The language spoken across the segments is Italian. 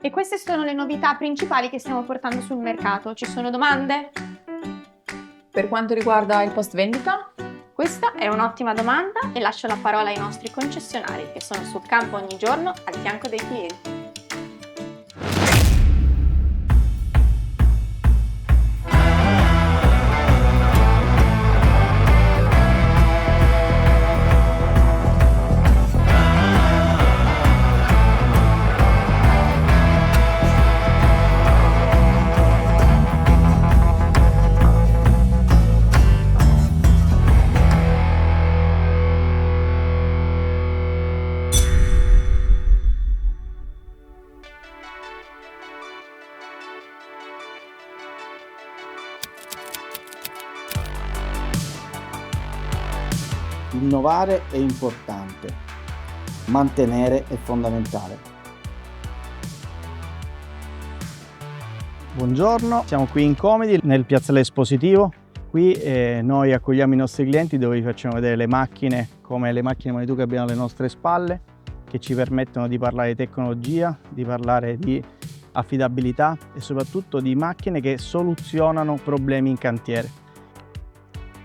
E queste sono le novità principali che stiamo portando sul mercato. Ci sono domande? Per quanto riguarda il post vendita? Questa è un'ottima domanda e lascio la parola ai nostri concessionari che sono sul campo ogni giorno al fianco dei clienti. Innovare è importante, mantenere è fondamentale. Buongiorno, siamo qui in Comedy nel piazzale espositivo. Qui noi accogliamo i nostri clienti dove vi facciamo vedere le macchine come le macchine Manitou che abbiamo alle nostre spalle, che ci permettono di parlare di tecnologia, di parlare di affidabilità e soprattutto di macchine che soluzionano problemi in cantiere.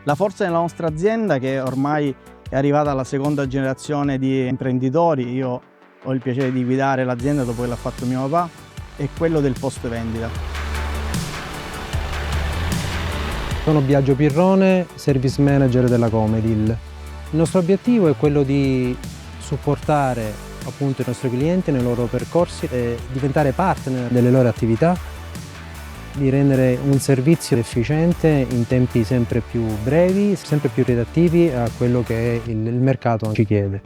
La forza della nostra azienda, che ormai è arrivata alla seconda generazione di imprenditori, io ho il piacere di guidare l'azienda dopo che l'ha fatto mio papà, è quello del post vendita. Sono Biagio Pirrone, Service Manager della Comedil. Il nostro obiettivo è quello di supportare appunto i nostri clienti nei loro percorsi e diventare partner delle loro attività, di rendere un servizio efficiente in tempi sempre più brevi, sempre più redattivi a quello che il mercato ci chiede.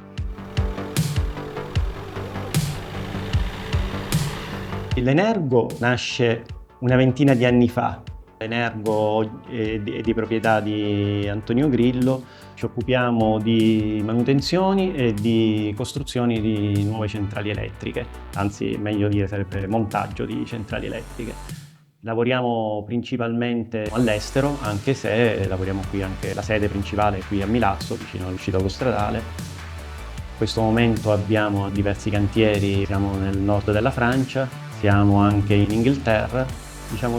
L'Energo nasce una ventina di anni fa. L'Energo è di proprietà di Antonio Grillo. Ci occupiamo di manutenzioni e di costruzioni di nuove centrali elettriche, anzi meglio dire sarebbe montaggio di centrali elettriche. Lavoriamo principalmente all'estero, anche se lavoriamo qui anche, la sede principale è qui a Milazzo, vicino all'uscita autostradale. In questo momento abbiamo diversi cantieri, siamo nel nord della Francia, siamo anche in Inghilterra,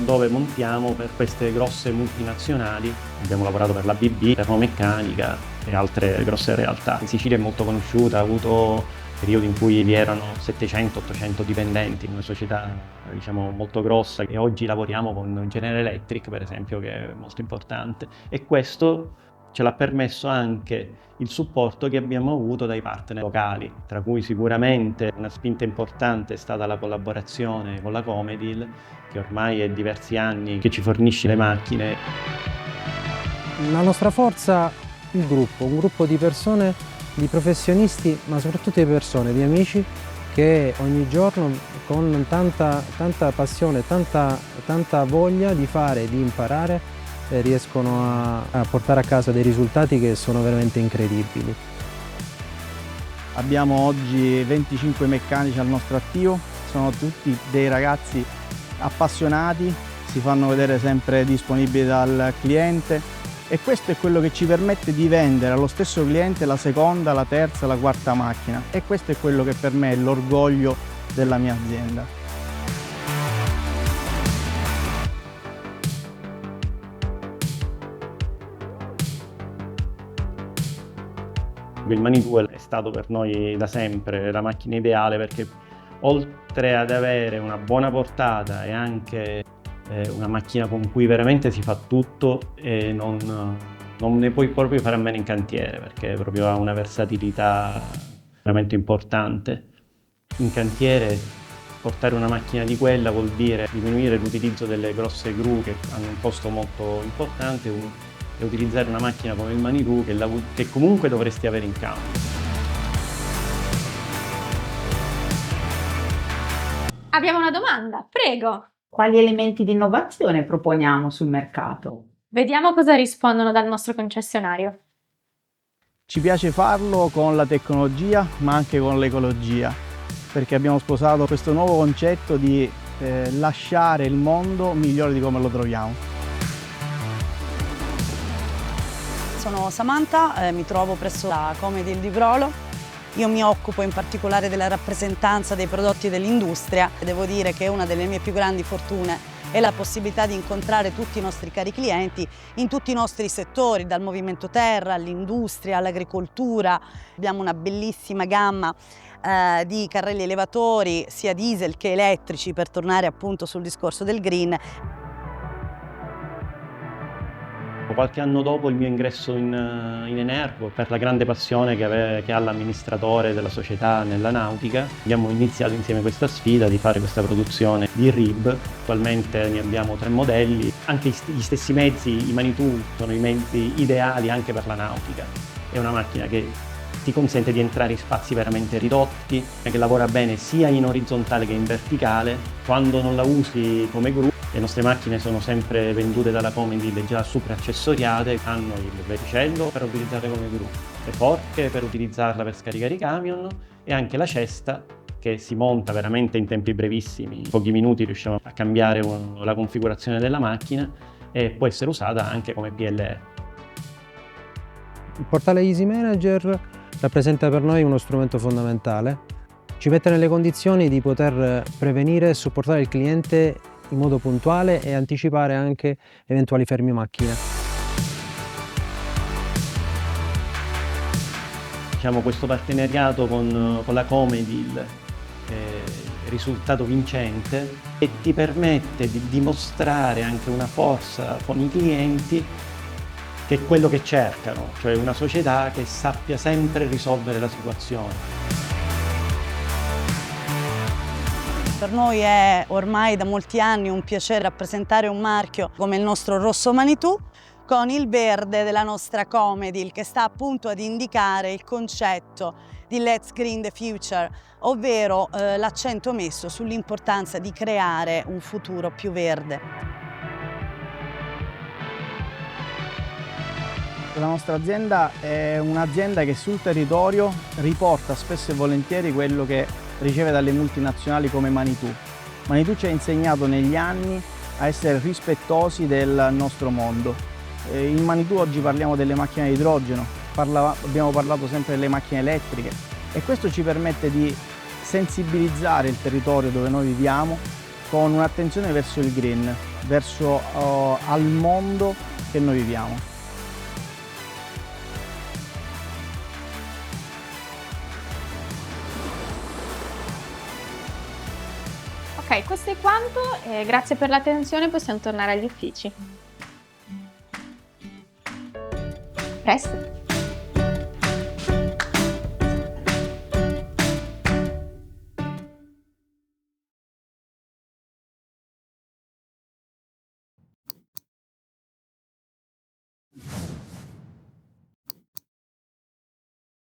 dove montiamo per queste grosse multinazionali. Abbiamo lavorato per la BB, Termomeccanica e altre grosse realtà. In Sicilia è molto conosciuta, ha avuto periodi in cui vi erano 700-800 dipendenti, una società molto grossa, e oggi lavoriamo con General Electric per esempio, che è molto importante, e questo ce l'ha permesso anche il supporto che abbiamo avuto dai partner locali, tra cui sicuramente una spinta importante è stata la collaborazione con la Comedil, che ormai è diversi anni che ci fornisce le macchine. La nostra forza, il gruppo, un gruppo di persone, di professionisti, ma soprattutto di persone, di amici che ogni giorno con tanta passione, tanta voglia di fare, di imparare, riescono a portare a casa dei risultati che sono veramente incredibili. Abbiamo oggi 25 meccanici al nostro attivo, sono tutti dei ragazzi appassionati, si fanno vedere sempre disponibili dal cliente. E questo è quello che ci permette di vendere allo stesso cliente la seconda, la terza, la quarta macchina. E questo è quello che per me è l'orgoglio della mia azienda. Il Manitou è stato per noi da sempre la macchina ideale, perché oltre ad avere una buona portata e anche una macchina con cui veramente si fa tutto e non ne puoi proprio fare a meno in cantiere, perché proprio ha una versatilità veramente importante. In cantiere portare una macchina di quella vuol dire diminuire l'utilizzo delle grosse gru che hanno un costo molto importante e utilizzare una macchina come il Manitou che comunque dovresti avere in campo. Abbiamo una domanda, prego! Quali elementi di innovazione proponiamo sul mercato? Vediamo cosa rispondono dal nostro concessionario. Ci piace farlo con la tecnologia ma anche con l'ecologia, perché abbiamo sposato questo nuovo concetto di lasciare il mondo migliore di come lo troviamo. Sono Samantha, mi trovo presso la Comedil di Brolo Io mi occupo in particolare della rappresentanza dei prodotti dell'industria e devo dire che una delle mie più grandi fortune è la possibilità di incontrare tutti i nostri cari clienti in tutti i nostri settori, dal movimento terra all'industria, all'agricoltura. Abbiamo una bellissima gamma di carrelli elevatori, sia diesel che elettrici, per tornare appunto sul discorso del green. Qualche anno dopo il mio ingresso in Energo, per la grande passione che ha l'amministratore della società nella nautica, abbiamo iniziato insieme questa sfida di fare questa produzione di RIB. Attualmente ne abbiamo 3 modelli, anche gli stessi mezzi, i Manitou, sono i mezzi ideali anche per la nautica. È una macchina che ti consente di entrare in spazi veramente ridotti, che lavora bene sia in orizzontale che in verticale. Quando non la usi come gru, le nostre macchine sono sempre vendute dalla Comedil già super accessoriate, hanno il vericello per utilizzarle come gru, le forche per utilizzarla per scaricare i camion e anche la cesta che si monta veramente in tempi brevissimi. In pochi minuti riusciamo a cambiare la configurazione della macchina e può essere usata anche come PLR. Il portale Easy Manager rappresenta per noi uno strumento fondamentale. Ci mette nelle condizioni di poter prevenire e supportare il cliente in modo puntuale e anticipare anche eventuali fermi macchina. Diciamo, questo partenariato con la Comedil è risultato vincente e ti permette di dimostrare anche una forza con i clienti, che è quello che cercano, cioè una società che sappia sempre risolvere la situazione. Per noi è ormai da molti anni un piacere rappresentare un marchio come il nostro rosso Manitou con il verde della nostra Comedil, che sta appunto ad indicare il concetto di Let's Green the Future, ovvero l'accento messo sull'importanza di creare un futuro più verde. La nostra azienda è un'azienda che sul territorio riporta spesso e volentieri quello che riceve dalle multinazionali come Manitou. Manitou ci ha insegnato negli anni a essere rispettosi del nostro mondo. In Manitou oggi parliamo delle macchine a idrogeno, abbiamo parlato sempre delle macchine elettriche e questo ci permette di sensibilizzare il territorio dove noi viviamo con un'attenzione verso il green, verso al mondo che noi viviamo. Ok, questo è quanto, grazie per l'attenzione, possiamo tornare agli uffici. Presto!